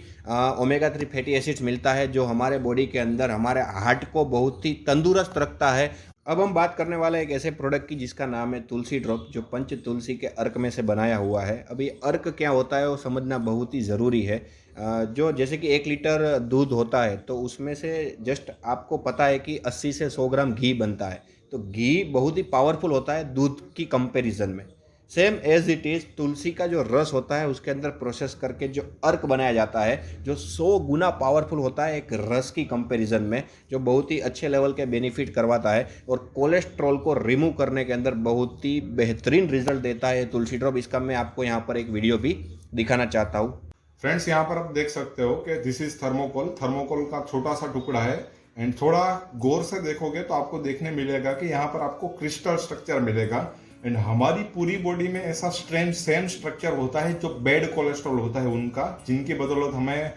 ओमेगा 3 फैटी एसिड्स मिलता है जो हमारे बॉडी के अंदर हमारे हार्ट को बहुत ही तंदुरुस्त रखता है। अब हम बात करने वाले एक ऐसे प्रोडक्ट की जिसका नाम है तुलसी ड्रॉप, जो पंच तुलसी के अर्क में से बनाया हुआ है। अब ये अर्क क्या होता है वो समझना बहुत ही ज़रूरी है। जो जैसे कि 1 लीटर दूध होता है तो उसमें से जस्ट आपको पता है कि 80 से 100 ग्राम घी बनता है। तो घी बहुत ही पावरफुल होता है दूध की कंपैरिजन में। सेम एज इट इज़ तुलसी का जो रस होता है उसके अंदर प्रोसेस करके जो अर्क बनाया जाता है जो 100 गुना पावरफुल होता है एक रस की कंपैरिजन में, जो बहुत ही अच्छे लेवल के बेनिफिट करवाता है और कोलेस्ट्रॉल को रिमूव करने के अंदर बहुत ही बेहतरीन रिजल्ट देता है तुलसी ड्रॉप। इसका मैं आपको यहाँ पर एक वीडियो भी दिखाना चाहता हूँ। फ्रेंड्स, यहाँ पर आप देख सकते हो कि दिस इज थर्मोकोल। थर्मोकोल का छोटा सा टुकड़ा है एंड थोड़ा गौर से देखोगे तो आपको देखने मिलेगा कि यहाँ पर आपको क्रिस्टल स्ट्रक्चर मिलेगा। एंड हमारी पूरी बॉडी में ऐसा सेम स्ट्रक्चर होता है जो बैड कोलेस्ट्रॉल होता है उनका, जिनकी बदौलत हमें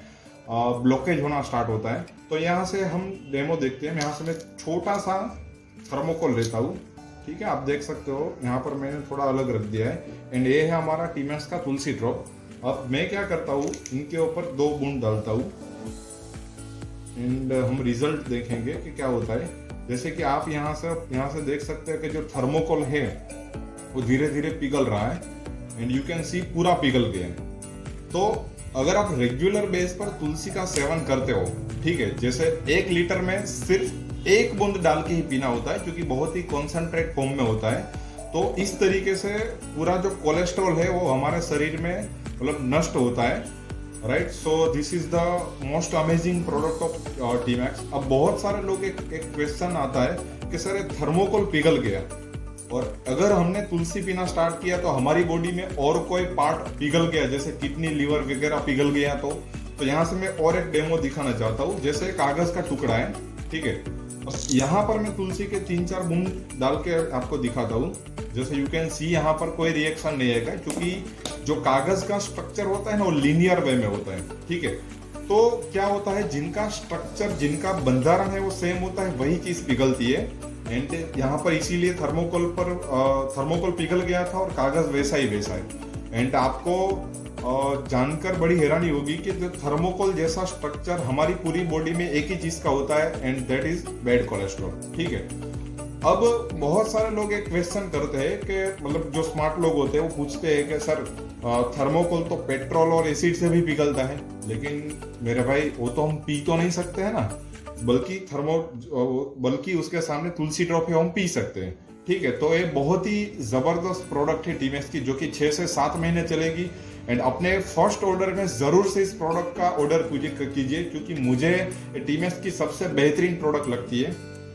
ब्लॉकेज होना स्टार्ट होता है। तो यहाँ से हम डेमो देखते हैं। यहाँ से मैं छोटा सा थर्मोकोल लेता हूँ, ठीक है, आप देख सकते हो यहाँ पर मैंने थोड़ा अलग रख दिया है। एंड ये है हमारा टीमैक्स का तुलसी ड्रॉप। अब मैं क्या करता हूँ, इनके ऊपर 2 बूंद डालता हूँ एंड हम रिजल्ट देखेंगे कि क्या होता है। जैसे कि आप यहाँ से देख सकते हैं कि जो थर्मोकोल है वो धीरे धीरे पिघल रहा है एंड यू कैन सी पूरा पिघल गया। तो अगर आप रेगुलर बेस पर तुलसी का सेवन करते हो, ठीक है, जैसे 1 लीटर में सिर्फ 1 बूंद डाल के ही पीना होता है क्योंकि बहुत ही कॉन्सेंट्रेट फॉर्म में होता है। तो इस तरीके से पूरा जो कोलेस्ट्रॉल है वो हमारे शरीर में मतलब नष्ट होता है, right. So this is the most amazing product of TMAX. अब बहुत सारे लोग एक क्वेश्चन आता है कि सर थर्मोकोल पिघल गया और अगर हमने तुलसी पीना स्टार्ट किया तो हमारी बॉडी में और कोई पार्ट पिघल गया, जैसे किडनी, लीवर वगैरह पिघल गया तो यहाँ से मैं और एक डेमो दिखाना चाहता हूँ। जैसे कागज का टुकड़ा है, ठीक है, यहाँ पर मैं तुलसी के 3-4 बूंद डाल के आपको दिखाता हूँ। जैसे यू कैन सी यहाँ पर कोई रिएक्शन नहीं आएगा क्योंकि जो कागज का स्ट्रक्चर होता है ना वो लीनियर वे में होता है, ठीक है। तो क्या होता है, जिनका स्ट्रक्चर, जिनका बंधारण है वो सेम होता है, वही चीज पिघलती है। एंड यहाँ पर इसीलिए थर्मोकोल पिघल गया था और कागज वैसा ही वैसा है। एंड आपको जानकर बड़ी हैरानी होगी कि जो थर्मोकोल जैसा स्ट्रक्चर हमारी पूरी बॉडी में एक ही चीज का होता है and that is bad cholesterol, ठीक है। अब बहुत सारे लोग एक क्वेश्चन करते हैं कि मतलब जो स्मार्ट लोग होते हैं वो पूछते हैं कि सर थर्मोकोल तो पेट्रोल और एसिड से भी पिघलता है, लेकिन मेरे भाई वो तो हम पी तो नहीं सकते हैं ना, बल्कि उसके सामने तुलसी ड्रॉप है, हम पी सकते हैं, ठीक है। तो ये बहुत ही जबरदस्त प्रोडक्ट है टीमैक्स की, जो कि 6 से 7 महीने चलेगी। एंड अपने फर्स्ट ऑर्डर में जरूर से इस प्रोडक्ट का ऑर्डर कीजिए क्योंकि मुझे टीमैक्स की सबसे बेहतरीन प्रोडक्ट लगती है।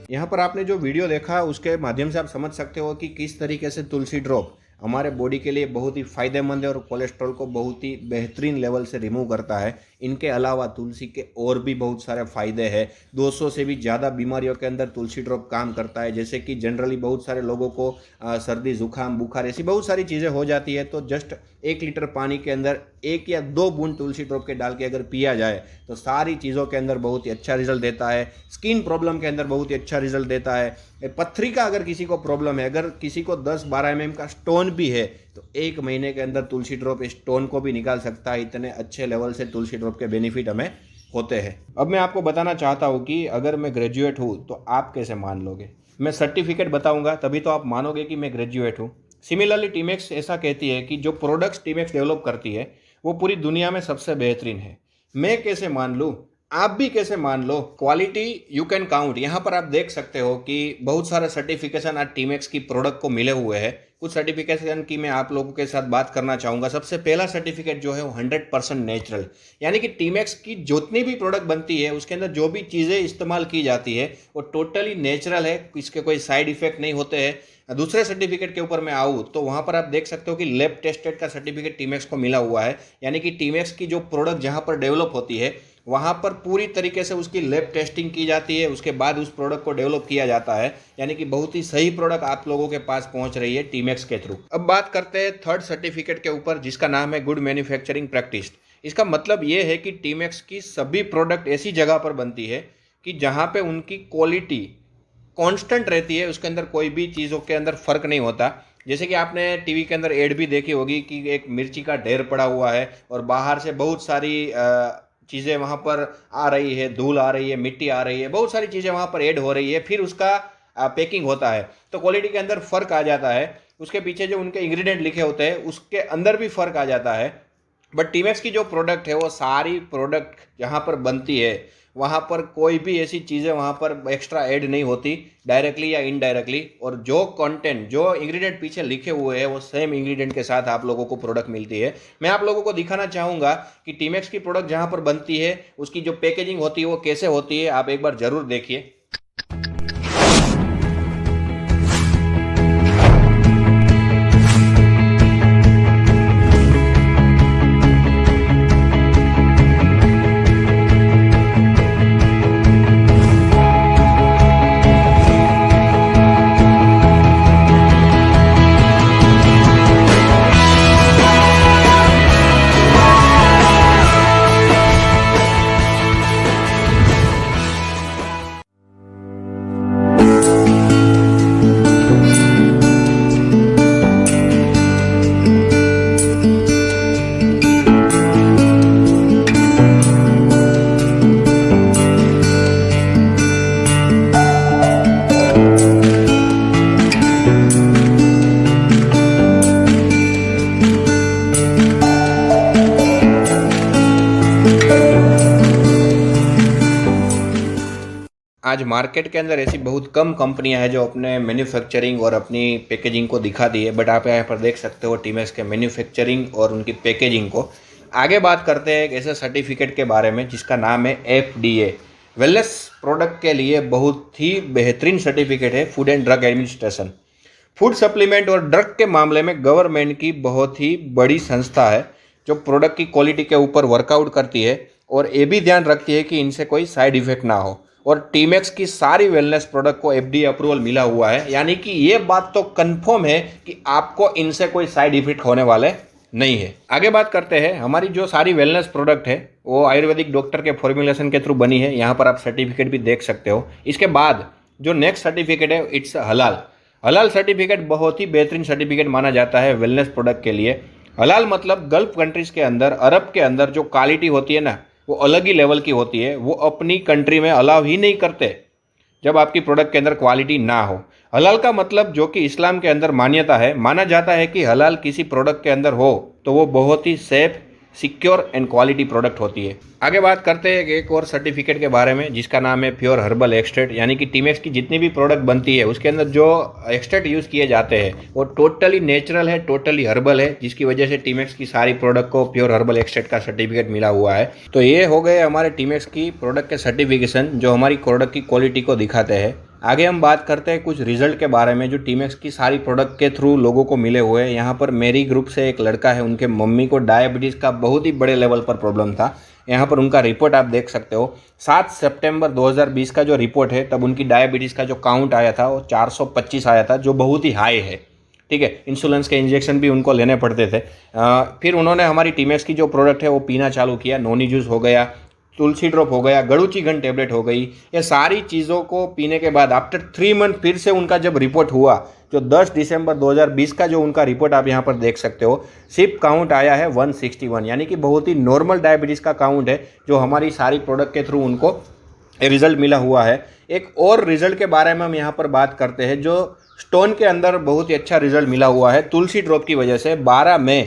यहाँ पर आपने जो वीडियो देखा उसके माध्यम से आप समझ सकते हो कि किस तरीके से तुलसी ड्रॉप हमारे बॉडी के लिए बहुत ही फायदेमंद है और कोलेस्ट्रॉल को बहुत ही बेहतरीन लेवल से रिमूव करता है। इनके अलावा तुलसी के और भी बहुत सारे फायदे हैं। 200 से भी ज़्यादा बीमारियों के अंदर तुलसी ड्रॉप काम करता है। जैसे कि जनरली बहुत सारे लोगों को सर्दी, जुकाम, बुखार ऐसी बहुत सारी चीज़ें हो जाती है, तो जस्ट 1 लीटर पानी के अंदर 1 या 2 बूंद तुलसी ड्रॉप के डाल के अगर पिया जाए तो सारी चीज़ों के अंदर बहुत ही अच्छा रिजल्ट देता है। स्किन प्रॉब्लम के अंदर बहुत ही अच्छा रिजल्ट देता है। पथरी का अगर किसी को प्रॉब्लम है, अगर किसी को 10-12 mm का स्टोन भी है तो 1 महीने के अंदर तुलसी ड्रॉप स्टोन को भी निकाल सकता है। इतने अच्छे लेवल से तुलसी ड्रॉप के बेनिफिट हमें होते हैं। अब मैं आपको बताना चाहता हूँ कि अगर मैं ग्रेजुएट हूँ तो आप कैसे मान लोगे। मैं सर्टिफिकेट बताऊँगा तभी तो आप मानोगे कि मैं ग्रेजुएट हूँ। सिमिलरली टीमैक्स ऐसा कहती है कि जो प्रोडक्ट्स टीमैक्स डेवलप करती है वो पूरी दुनिया में सबसे बेहतरीन है। मैं कैसे मान लूँ, आप भी कैसे मान लो। Quality you can count. यहाँ पर आप देख सकते हो कि बहुत सारे सर्टिफिकेशन आज टीमैक्स की प्रोडक्ट को मिले हुए हैं। कुछ सर्टिफिकेशन की मैं आप लोगों के साथ बात करना चाहूँगा। सबसे पहला सर्टिफिकेट जो है वो 100% नेचुरल, यानी कि टीमैक्स की जितनी भी प्रोडक्ट बनती है उसके अंदर जो भी चीज़ें इस्तेमाल की जाती है वो टोटली नेचुरल है, इसके कोई साइड इफेक्ट नहीं होते हैं। दूसरे सर्टिफिकेट के ऊपर मैं आऊँ तो वहाँ पर आप देख सकते हो कि लैब टेस्टेड का सर्टिफिकेट टीमैक्स को मिला हुआ है, यानी कि टीमैक्स की जो प्रोडक्ट जहाँ पर डेवलप होती है वहाँ पर पूरी तरीके से उसकी लैब टेस्टिंग की जाती है, उसके बाद उस प्रोडक्ट को डेवलप किया जाता है, यानी कि बहुत ही सही प्रोडक्ट आप लोगों के पास पहुँच रही है टीमैक्स के थ्रू। अब बात करते हैं थर्ड सर्टिफिकेट के ऊपर, जिसका नाम है गुड मैन्युफैक्चरिंग प्रैक्टिस। इसका मतलब ये है कि टीमैक्स की सभी प्रोडक्ट ऐसी जगह पर बनती है कि जहाँ पे उनकी क्वालिटी कांस्टेंट रहती है, उसके अंदर कोई भी चीज़ों के अंदर फ़र्क नहीं होता। जैसे कि आपने टीवी के अंदर एड भी देखी होगी कि एक मिर्ची का ढेर पड़ा हुआ है और बाहर से बहुत सारी चीज़ें वहाँ पर आ रही है, धूल आ रही है, मिट्टी आ रही है, बहुत सारी चीज़ें वहाँ पर ऐड हो रही है, फिर उसका पैकिंग होता है तो क्वालिटी के अंदर फ़र्क आ जाता है। उसके पीछे जो उनके इंग्रेडिएंट लिखे होते हैं उसके अंदर भी फ़र्क आ जाता है। बट टीमैक्स की जो प्रोडक्ट है वो सारी प्रोडक्ट जहाँ पर बनती है वहाँ पर कोई भी ऐसी चीज़ें वहाँ पर एक्स्ट्रा ऐड नहीं होती, डायरेक्टली या इनडायरेक्टली, और जो कंटेंट, जो इंग्रेडिएंट पीछे लिखे हुए हैं वो सेम इंग्रेडिएंट के साथ आप लोगों को प्रोडक्ट मिलती है। मैं आप लोगों को दिखाना चाहूँगा कि टीमैक्स की प्रोडक्ट जहाँ पर बनती है उसकी जो पैकेजिंग होती है वो कैसे होती है, आप एक बार ज़रूर देखिए। आज मार्केट के अंदर ऐसी बहुत कम कंपनियां हैं जो अपने मैन्युफैक्चरिंग और अपनी पैकेजिंग को दिखाती है, बट आप यहाँ पर देख सकते हो टीमैक्स के मैन्युफैक्चरिंग और उनकी पैकेजिंग को। आगे बात करते हैं एक ऐसे सर्टिफिकेट के बारे में जिसका नाम है FDA। वेलनेस प्रोडक्ट के लिए बहुत ही बेहतरीन सर्टिफिकेट है food and drug administration. Food supplement और ड्रग के मामले में गवर्नमेंट की बहुत ही बड़ी संस्था है जो प्रोडक्ट की क्वालिटी के ऊपर वर्कआउट करती है और ये भी ध्यान रखती है कि इनसे कोई साइड इफेक्ट ना हो। और टीमैक्स की सारी वेलनेस प्रोडक्ट को FDA अप्रूवल मिला हुआ है, यानी कि ये बात तो कंफर्म है कि आपको इनसे कोई साइड इफेक्ट होने वाले नहीं है। आगे बात करते हैं, हमारी जो सारी वेलनेस प्रोडक्ट है वो आयुर्वेदिक डॉक्टर के फॉर्मुलेशन के थ्रू बनी है। यहाँ पर आप सर्टिफिकेट भी देख सकते हो। इसके बाद जो नेक्स्ट सर्टिफिकेट है इट्स हलाल। हलाल सर्टिफिकेट बहुत ही बेहतरीन सर्टिफिकेट माना जाता है वेलनेस प्रोडक्ट के लिए। हलाल मतलब गल्फ कंट्रीज़ के अंदर, अरब के अंदर जो क्वालिटी होती है ना वो अलग ही लेवल की होती है, वो अपनी कंट्री में अलाउ ही नहीं करते जब आपकी प्रोडक्ट के अंदर क्वालिटी ना हो। हलाल का मतलब जो कि इस्लाम के अंदर मान्यता है, माना जाता है कि हलाल किसी प्रोडक्ट के अंदर हो तो वो बहुत ही safe, secure and quality product होती है। आगे बात करते हैं एक और सर्टिफिकेट के बारे में जिसका नाम है प्योर हर्बल एक्सट्रैक्ट, यानी कि टीमैक्स की जितनी भी प्रोडक्ट बनती है उसके अंदर जो एक्सट्रैक्ट यूज़ किए जाते हैं वो टोटली नेचुरल है, टोटली हर्बल है, जिसकी वजह से टीमैक्स की सारी प्रोडक्ट को प्योर हर्बल एक्सट्रैक्ट का सर्टिफिकेट मिला हुआ है। तो ये हो गए हमारे टीमैक्स की प्रोडक्ट के सर्टिफिकेशन जो हमारी प्रोडक्ट की क्वालिटी को दिखाते हैं। आगे हम बात करते हैं कुछ रिजल्ट के बारे में जो टीमैक्स की सारी प्रोडक्ट के थ्रू लोगों को मिले हुए हैं। यहाँ पर मेरी ग्रुप से एक लड़का है, उनके मम्मी को डायबिटीज़ का बहुत ही बड़े लेवल पर प्रॉब्लम था। यहाँ पर उनका रिपोर्ट आप देख सकते हो। 7 सितंबर 2020 का जो रिपोर्ट है तब उनकी डायबिटीज़ का जो काउंट आया था वो 425 आया था, जो बहुत ही हाई है। ठीक है, इंसुलिन के इंजेक्शन भी उनको लेने पड़ते थे। फिर उन्होंने हमारी टीमैक्स की जो प्रोडक्ट है वो पीना चालू किया। नोनी जूस हो गया, तुलसी ड्रॉप हो गया, गड़ूची घन टेबलेट हो गई। ये सारी चीज़ों को पीने के बाद आफ्टर 3 मंथ फिर से उनका जब रिपोर्ट हुआ, जो 10 दिसंबर 2020 का जो उनका रिपोर्ट आप यहाँ पर देख सकते हो, सिर्फ काउंट आया है 161, यानी कि बहुत ही नॉर्मल डायबिटीज़ का काउंट है जो हमारी सारी प्रोडक्ट के थ्रू उनको रिजल्ट मिला हुआ है। एक और रिजल्ट के बारे में हम यहाँ पर बात करते हैं जो स्टोन के अंदर बहुत ही अच्छा रिजल्ट मिला हुआ है तुलसी ड्रॉप की वजह से। 12 मई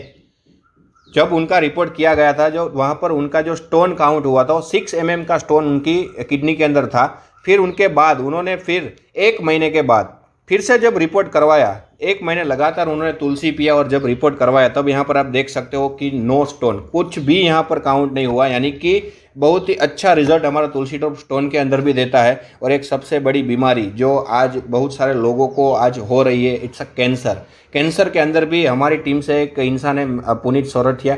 जब उनका रिपोर्ट किया गया था, जो वहाँ पर उनका जो स्टोन काउंट हुआ था वो 6 mm का स्टोन उनकी किडनी के अंदर था। फिर उनके बाद उन्होंने फिर 1 महीने के बाद फिर से जब रिपोर्ट करवाया, 1 महीने लगातार उन्होंने तुलसी पिया और जब रिपोर्ट करवाया तब यहाँ पर आप देख सकते हो कि नो स्टोन, कुछ भी यहाँ पर काउंट नहीं हुआ, यानी कि बहुत ही अच्छा रिजल्ट हमारा तुलसी ड्रॉप स्टोन के अंदर भी देता है। और एक सबसे बड़ी बीमारी जो आज बहुत सारे लोगों को आज हो रही है, इट्स अ कैंसर। कैंसर के अंदर भी हमारी टीम से एक इंसान है पुनीत सोरठिया,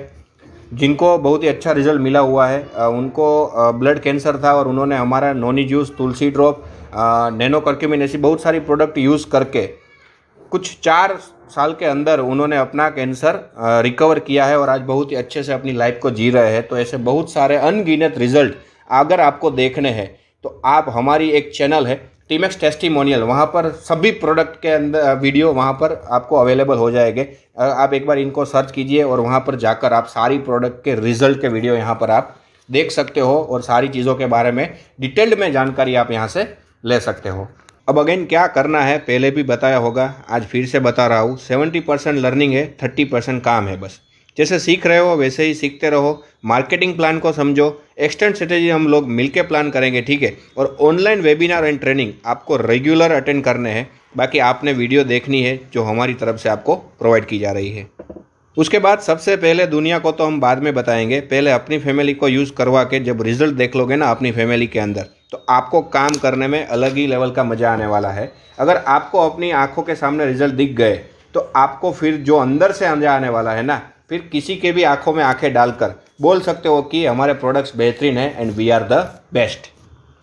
जिनको बहुत ही अच्छा रिजल्ट मिला हुआ है। उनको ब्लड कैंसर था और उन्होंने हमारा नोनी जूस, तुलसी ड्रॉप, नैनो कर्क्यूमिन ऐसी बहुत सारी प्रोडक्ट यूज़ करके कुछ 4 साल के अंदर उन्होंने अपना कैंसर रिकवर किया है और आज बहुत ही अच्छे से अपनी लाइफ को जी रहे हैं। तो ऐसे बहुत सारे अनगिनत रिजल्ट अगर आपको देखने हैं तो आप हमारी एक चैनल है टीमैक्स टेस्टिमोनियल, वहाँ पर सभी प्रोडक्ट के अंदर वीडियो वहाँ पर आपको अवेलेबल हो जाएंगे। आप एक बार इनको सर्च कीजिए और वहाँ पर जाकर आप सारी प्रोडक्ट के रिजल्ट के वीडियो यहाँ पर आप देख सकते हो और सारी चीज़ों के बारे में डिटेल्ड में जानकारी आप यहाँ से ले सकते हो। अब अगेन क्या करना है पहले भी बताया होगा, आज फिर से बता रहा हूँ। 70% लर्निंग है, 30% काम है। बस जैसे सीख रहे हो वैसे ही सीखते रहो। मार्केटिंग प्लान को समझो, एक्सटेंड स्ट्रेटेजी हम लोग मिलके प्लान करेंगे, ठीक है। और ऑनलाइन वेबिनार एंड ट्रेनिंग आपको रेगुलर अटेंड करने हैं। बाकी आपने वीडियो देखनी है जो हमारी तरफ से आपको प्रोवाइड की जा रही है। उसके बाद सबसे पहले दुनिया को तो हम बाद में बताएंगे, पहले अपनी फैमिली को यूज़ करवा के जब रिजल्ट देख लोगे ना अपनी फैमिली के अंदर, तो आपको काम करने में अलग ही लेवल का मज़ा आने वाला है। अगर आपको अपनी आंखों के सामने रिजल्ट दिख गए तो आपको फिर जो अंदर से मज़ा आने वाला है ना, फिर किसी के भी आंखों में आंखें डालकर बोल सकते हो कि हमारे प्रोडक्ट्स बेहतरीन है and we are the best.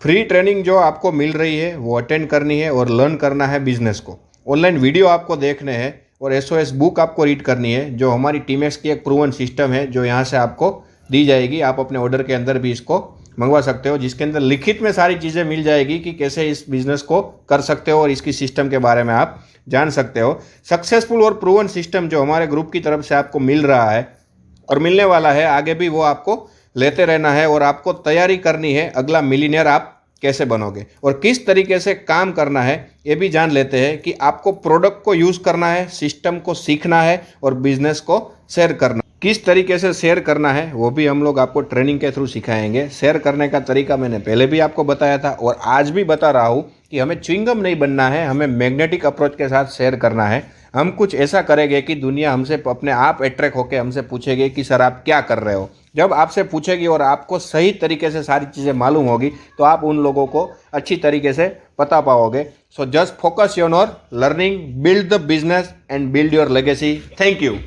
Free training जो आपको मिल रही है वो अटेंड करनी है और लर्न करना है बिजनेस को। ऑनलाइन वीडियो आपको देखने हैं और SOS बुक आपको रीड करनी है जो हमारी टीमैक्स की एक प्रूवन सिस्टम है जो यहाँ से आपको दी जाएगी। आप अपने ऑर्डर के अंदर भी इसको मंगवा सकते हो, जिसके अंदर लिखित में सारी चीज़ें मिल जाएगी कि कैसे इस बिज़नेस को कर सकते हो और इसकी सिस्टम के बारे में आप जान सकते हो। सक्सेसफुल और प्रूवन सिस्टम जो हमारे ग्रुप की तरफ से आपको मिल रहा है और मिलने वाला है, आगे भी वो आपको लेते रहना है और आपको तैयारी करनी है अगला मिलीनियर आप कैसे बनोगे और किस तरीके से काम करना है ये भी जान लेते हैं कि आपको प्रोडक्ट को यूज़ करना है, सिस्टम को सीखना है और बिजनेस को शेयर करना। किस तरीके से शेयर करना है वो भी हम लोग आपको ट्रेनिंग के थ्रू सिखाएंगे। शेयर करने का तरीका मैंने पहले भी आपको बताया था और आज भी बता रहा हूँ कि हमें च्युइंगम नहीं बनना है, हमें मैग्नेटिक अप्रोच के साथ शेयर करना है। हम कुछ ऐसा करेंगे कि दुनिया हमसे अपने आप अट्रैक्ट होकर हमसे पूछेगी कि सर आप क्या कर रहे हो। जब आपसे पूछेगी और आपको सही तरीके से सारी चीज़ें मालूम होगी तो आप उन लोगों को अच्छी तरीके से बता पाओगे। So just focus your learning, build the business and build your legacy. Thank you.